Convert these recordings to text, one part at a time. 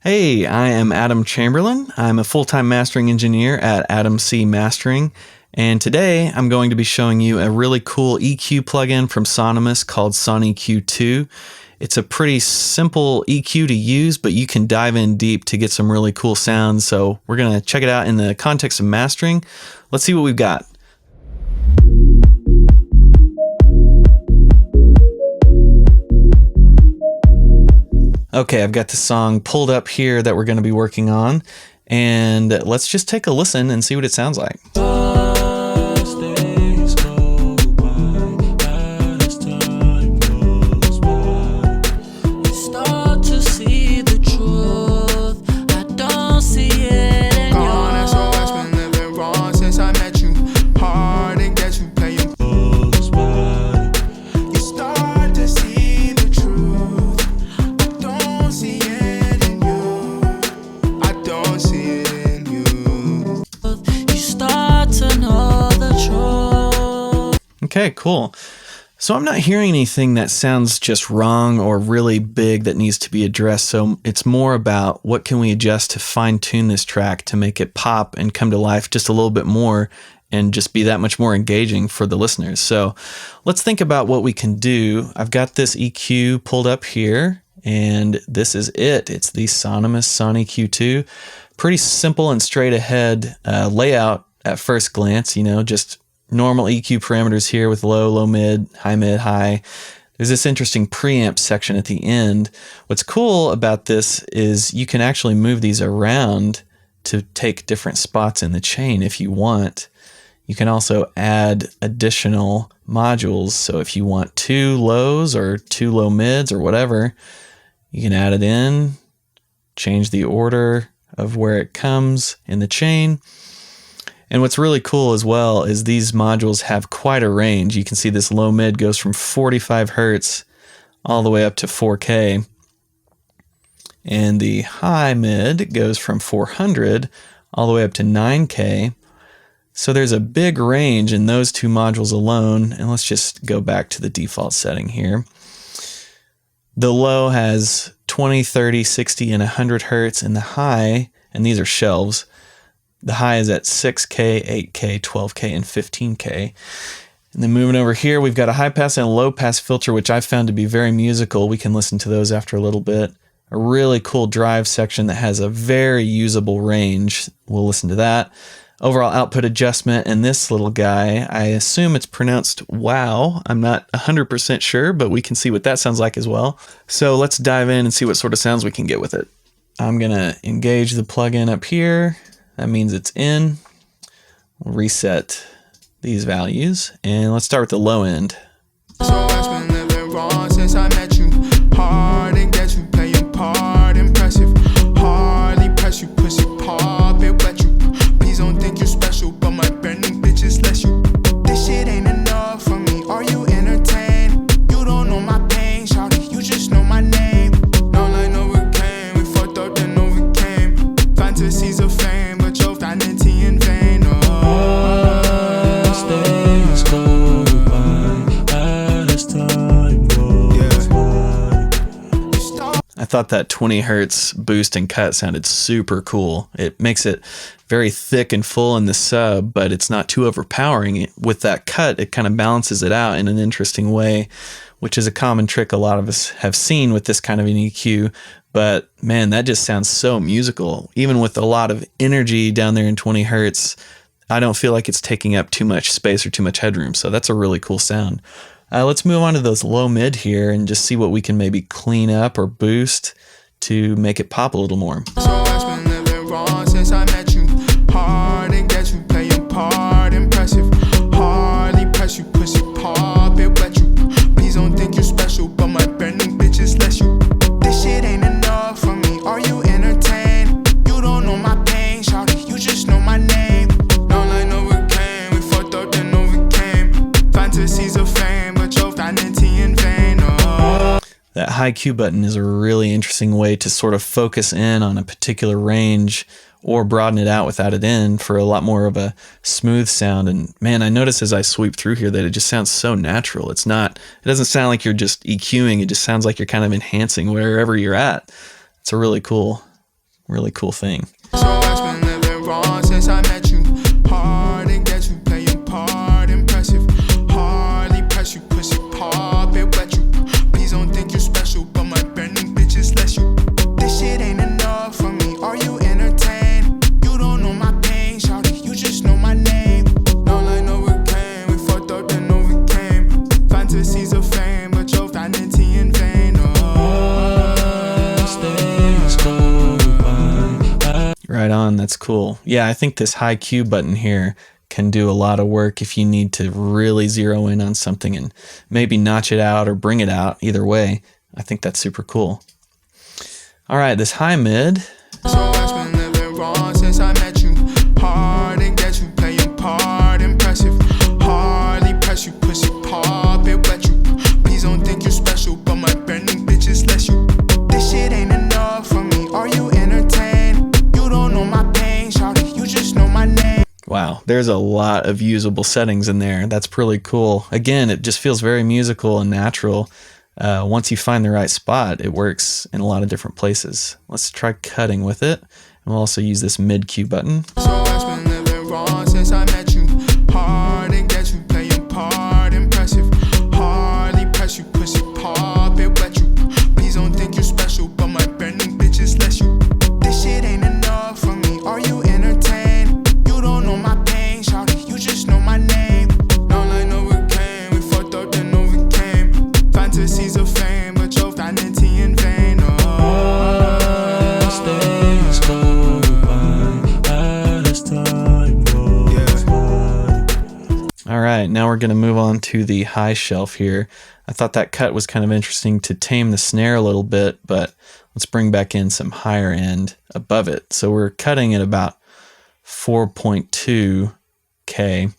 Hey, I am Adam Chamberlain. I'm a full-time mastering engineer at Adam C Mastering, and today I'm going to be showing you a really cool EQ plugin from Sonimus called SonEQ Q2. It's a pretty simple EQ to use, but you can dive in deep to get some really cool sounds, so we're going to check it out in the context of mastering. Let's see what we've got. Okay, I've got the song pulled up here that we're going to be working on, and let's just take a listen and see what it sounds like. Okay, cool. So I'm not hearing anything that sounds just wrong or really big that needs to be addressed. So it's more about what can we adjust to fine tune this track to make it pop and come to life just a little bit more and just be that much more engaging for the listeners. So let's think about what we can do. I've got this EQ pulled up here, and this is it. It's the Sonimus SonEQ Q2. Pretty simple and straight ahead layout at first glance, you know, just normal EQ parameters here with low, mid, high. There's this interesting preamp section at the end. What's cool about this is you can actually move these around to take different spots in the chain if you want. You can also add additional modules. So if you want 2 lows or 2 low mids or whatever, you can add it in, change the order of where it comes in the chain. And what's really cool as well is these modules have quite a range. You can see this low mid goes from 45 Hertz all the way up to 4K. And the high mid goes from 400 all the way up to 9K. So there's a big range in those 2 modules alone. And let's just go back to the default setting here. The low has 20, 30, 60, and 100 Hertz, and the high, and these are shelves, the high is at 6K, 8K, 12K, and 15K. And then moving over here, we've got a high pass and a low pass filter, which I found to be very musical. We can listen to those after a little bit. A really cool drive section that has a very usable range. We'll listen to that. Overall output adjustment, and this little guy, I assume it's pronounced wow. I'm not 100% sure, but we can see what that sounds like as well. So let's dive in and see what sort of sounds we can get with it. I'm gonna engage the plugin up here. That means it's in. We'll reset these values, and let's start with the low end. So I've been living wrong since I met you. Hard and get you playing part impressive. Hardly press you, push it, pop it, wet you. Please don't think you're special, but my burning bitches less you. This shit ain't enough for me. Are you entertained? You don't know my pain, shawty. You just know my name. No line overcame. We fucked up then overcame. Fantasies of fame. Vanity in vain. I thought that 20 Hertz boost and cut sounded super cool. It makes it very thick and full in the sub, but it's not too overpowering. With that cut, it kind of balances it out in an interesting way, which is a common trick a lot of us have seen with this kind of an EQ. But man, that just sounds so musical. Even with a lot of energy down there in 20 Hertz, I don't feel like it's taking up too much space or too much headroom. So that's a really cool sound. Let's move on to those low mid here and just see what we can maybe clean up or boost to make it pop a little more. So I've been living wrong since I met you. Hard and get you playing part impressive. Hardly press you, push it, pop it, wet you. Please don't think you're special, but my burning bitches less you. This shit ain't enough for me. Are you entertained? You don't know my pain, shawty. You just know my name. No line overcame. We fucked up then overcame. Fantasies of fame, but your vanity in vain. That high Q button is a really interesting way to sort of focus in on a particular range or broaden it out without it in for a lot more of a smooth sound. And man, I notice as I sweep through here that it just sounds so natural. It doesn't sound like you're just EQing. It just sounds like you're kind of enhancing wherever you're at. It's a really cool really cool thing. So I've been living wrong since I met you. Hard and get you playing part impressive. Hardly press you, pussy pop it wet you. Please don't think you're special, but my burning bitches less you. This shit ain't enough for me. Are you entertained? You don't know my pain, shawty. You just know my name. No lie, no we came. We fucked up, then overcame. Fantasies of fame, but your vanity in vain. Right on, that's cool. Yeah, I think this high Q button here can do a lot of work if you need to really zero in on something and maybe notch it out or bring it out. Either way, I think that's super cool. All right, this high mid. So I've been living wrong since I met you. Hard and get you playing part impressive. Hardly press you, pussy pop it wet you. Please don't think you're special, but my burning bitches less you. This shit ain't enough for me. Are you entertained? You don't know my pain, shawty. You just know my name. Wow, there's a lot of usable settings in there. That's really cool. Again, it just feels very musical and natural. Once you find the right spot, it works in a lot of different places. Let's try cutting with it. And we'll also use this mid Q button. So I've been living wrong since I met you. Hard and get you playing part impressive. Hardly press you, pussy pop it wet you. Please don't think you're special, but my burning bitches less you. This shit ain't enough for me. Are you entertained? You don't know my pain, shawty. You just know my name. No lie, no we came. We fucked up, then overcame. Fantasies of fame, but your vanity in vain. All right, now we're going to move on to the high shelf here. I thought that cut was kind of interesting to tame the snare a little bit, but let's bring back in some higher end above it. So we're cutting at about 4.2 K.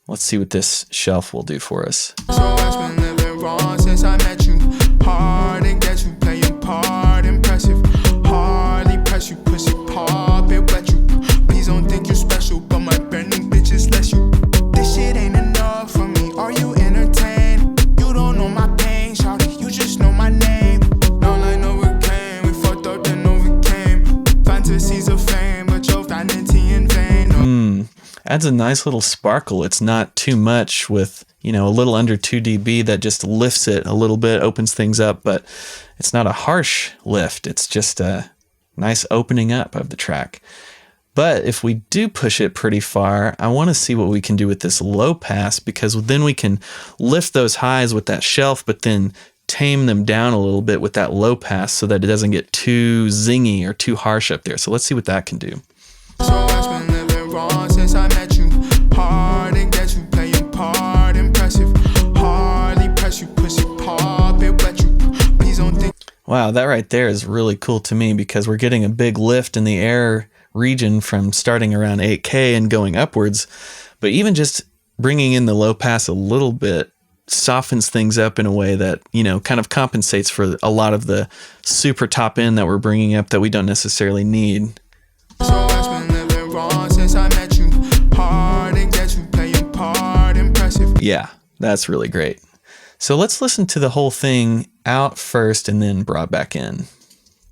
Let's see what this shelf will do for us. So I've been living wrong since I met you. Hard and get you playing part impressive. Hardly press you, pussy pop it wet you. Please don't think you're special, but my burning bitches less you. This shit ain't enough for me. Are you entertained? You don't know my pain, shawty. You just know my name. No lie, no we came. We fucked up, then overcame. Fantasies of fame, but your vanity in vain. Adds a nice little sparkle. It's not too much with, a little under 2 dB that just lifts it a little bit, opens things up, but it's not a harsh lift. It's just a nice opening up of the track. But if we do push it pretty far, I want to see what we can do with this low pass, because then we can lift those highs with that shelf, but then tame them down a little bit with that low pass so that it doesn't get too zingy or too harsh up there. So let's see what that can do. So I've been living wrong since I met you. Hard and get you playing part impressive. Hardly press you, pussy pop it wet you. Please don't think. Wow, that right there is really cool to me, because we're getting a big lift in the air region from starting around 8K and going upwards. But even just bringing in the low pass a little bit softens things up in a way that, kind of compensates for a lot of the super top end that we're bringing up that we don't necessarily need. So I've been living wrong since I met you. Hard and get you playing part impressive. Yeah, that's really great. So let's listen to the whole thing out first and then brought back in.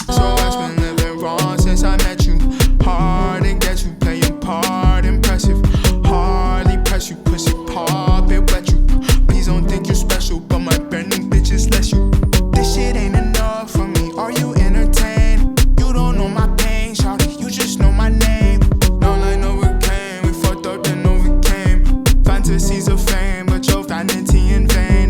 So I've been living wrong since I met you. Hard and get you playing part impressive. Hardly press you, pussy pop it wet you. Please don't think you're special, but my burning bitches less you. This shit ain't enough for me. Are you entertained? You don't know my pain, shawty. You just know my name. No lie, no we came. We fucked up, then overcame. Fantasies of fame, but your vanity in vain.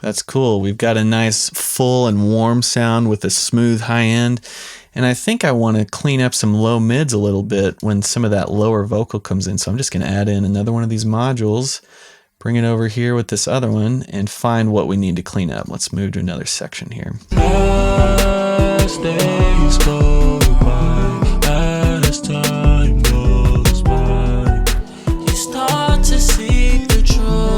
That's cool. We've got a nice full and warm sound with a smooth high end. And I think I want to clean up some low mids a little bit when some of that lower vocal comes in. So I'm just going to add in another one of these modules, bring it over here with this other one, and find what we need to clean up. Let's move to another section here. As days go by, as time goes by, you start to see the truth.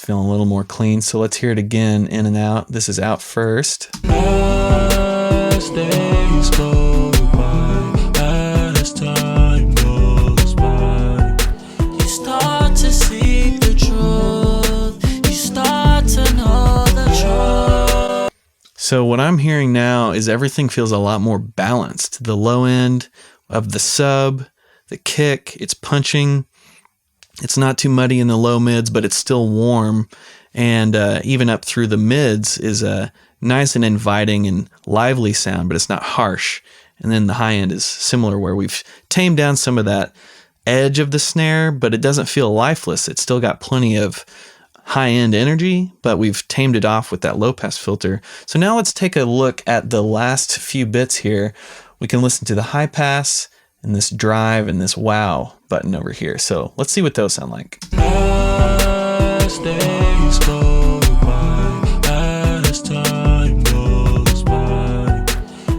feeling a little more clean. So let's hear it again, in and out. This is out first. As days go by, as time goes by, you start to seek the truth, you start to know the truth. So what I'm hearing now is everything feels a lot more balanced. The low end of the sub, the kick, it's punching. It's not too muddy in the low mids, but it's still warm. And even up through the mids is a nice and inviting and lively sound, but it's not harsh. And then the high end is similar, where we've tamed down some of that edge of the snare, but it doesn't feel lifeless. It's still got plenty of high end energy, but we've tamed it off with that low pass filter. So now let's take a look at the last few bits here. We can listen to the high pass and this drive and this wow button over here. So let's see what those sound like. As days go by, as time goes by,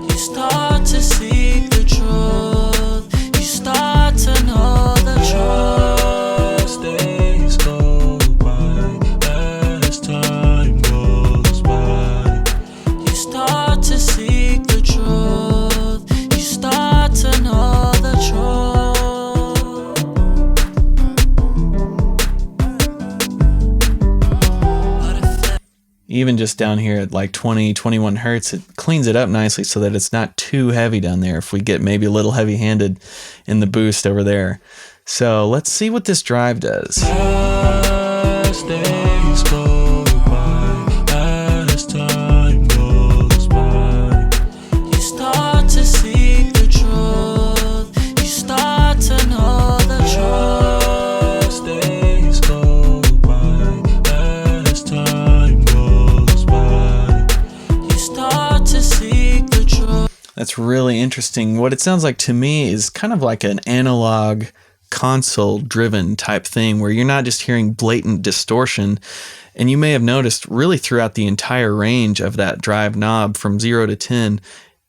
you start to seek the truth, you start to know the truth. As days go by, as time goes by, you start to seek the truth, you start to know the truth. Even just down here at like 20, 21 hertz, it cleans it up nicely so that it's not too heavy down there if we get maybe a little heavy-handed in the boost over there. So let's see what this drive does. As days go by, as time goes by, you start to seek the truth, you start to know the truth. As days go by, as time goes by, you start to seek the truth. That's really interesting. What it sounds like to me is kind of like an analog console driven type thing, where you're not just hearing blatant distortion. And you may have noticed really throughout the entire range of that drive knob from 0 to 10,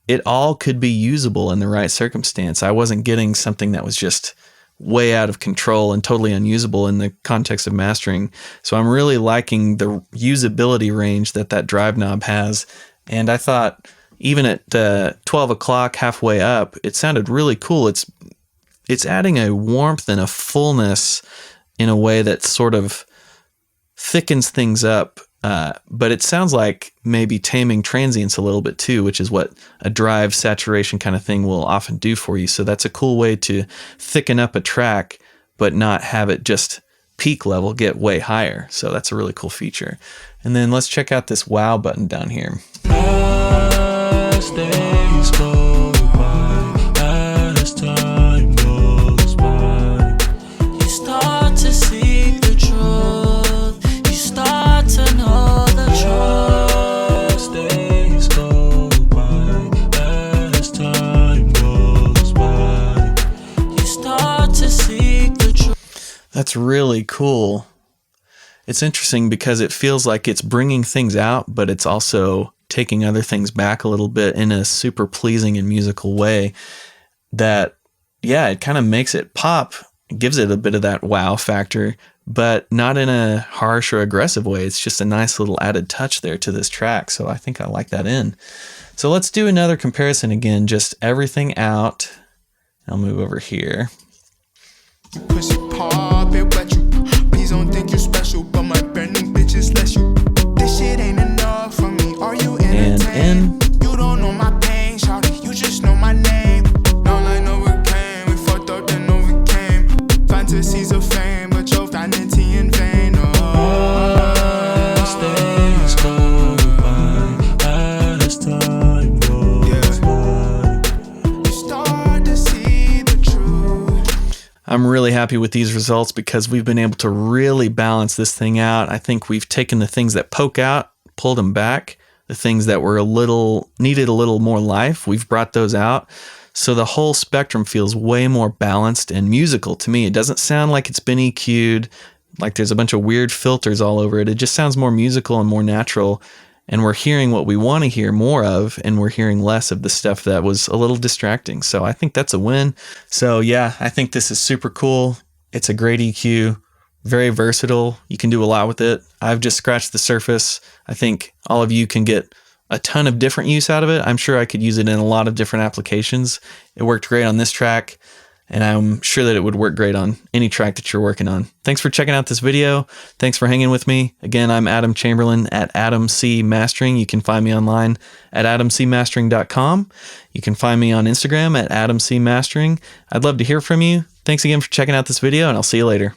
it all could be usable in the right circumstance. I wasn't getting something that was just way out of control and totally unusable in the context of mastering. So I'm really liking the usability range that that drive knob has. And I thought even at 12 o'clock, halfway up, it sounded really cool. It's adding a warmth and a fullness in a way that sort of thickens things up, but it sounds like maybe taming transients a little bit too, which is what a drive saturation kind of thing will often do for you. So that's a cool way to thicken up a track, but not have it just peak level get way higher. So that's a really cool feature. And then let's check out this wow button down here. As days go by, as time goes by, you start to seek the truth, you start to know the truth. As days go by, as time goes by, you start to seek the truth. That's really cool. It's interesting because it feels like it's bringing things out, but it's also taking other things back a little bit in a super pleasing and musical way that, yeah, it kind of makes it pop. It gives it a bit of that wow factor, but not in a harsh or aggressive way. It's just a nice little added touch there to this track. So I think I like that in. So let's do another comparison again, just everything out. I'll move over here. Pussy pop it wet you. Please don't think you're special, but my burning bitches less you. This shit ain't enough for me. Are you entertained? You don't know my pain, shawty. You just know my name. No line overcame. We fucked up then overcame. Fantasies of fame, but your vanity in vain. As days go by, as time goes by, You start to see the truth. I'm really happy with these results because we've been able to really balance this thing out. I think we've taken the things that poke out, pulled them back. The things that were needed a little more life, we've brought those out. So the whole spectrum feels way more balanced and musical to me. It doesn't sound like it's been EQ'd, like there's a bunch of weird filters all over it. It just sounds more musical and more natural. And we're hearing what we want to hear more of, and we're hearing less of the stuff that was a little distracting. So I think that's a win. So yeah, I think this is super cool. It's a great EQ. Very versatile. You can do a lot with it. I've just scratched the surface. I think all of you can get a ton of different use out of it. I'm sure I could use it in a lot of different applications. It worked great on this track, and I'm sure that it would work great on any track that you're working on. Thanks for checking out this video. Thanks for hanging with me. Again, I'm Adam Chamberlain at Adam C Mastering. You can find me online at adamcmastering.com. You can find me on Instagram at Adam C Mastering. I'd love to hear from you. Thanks again for checking out this video, and I'll see you later.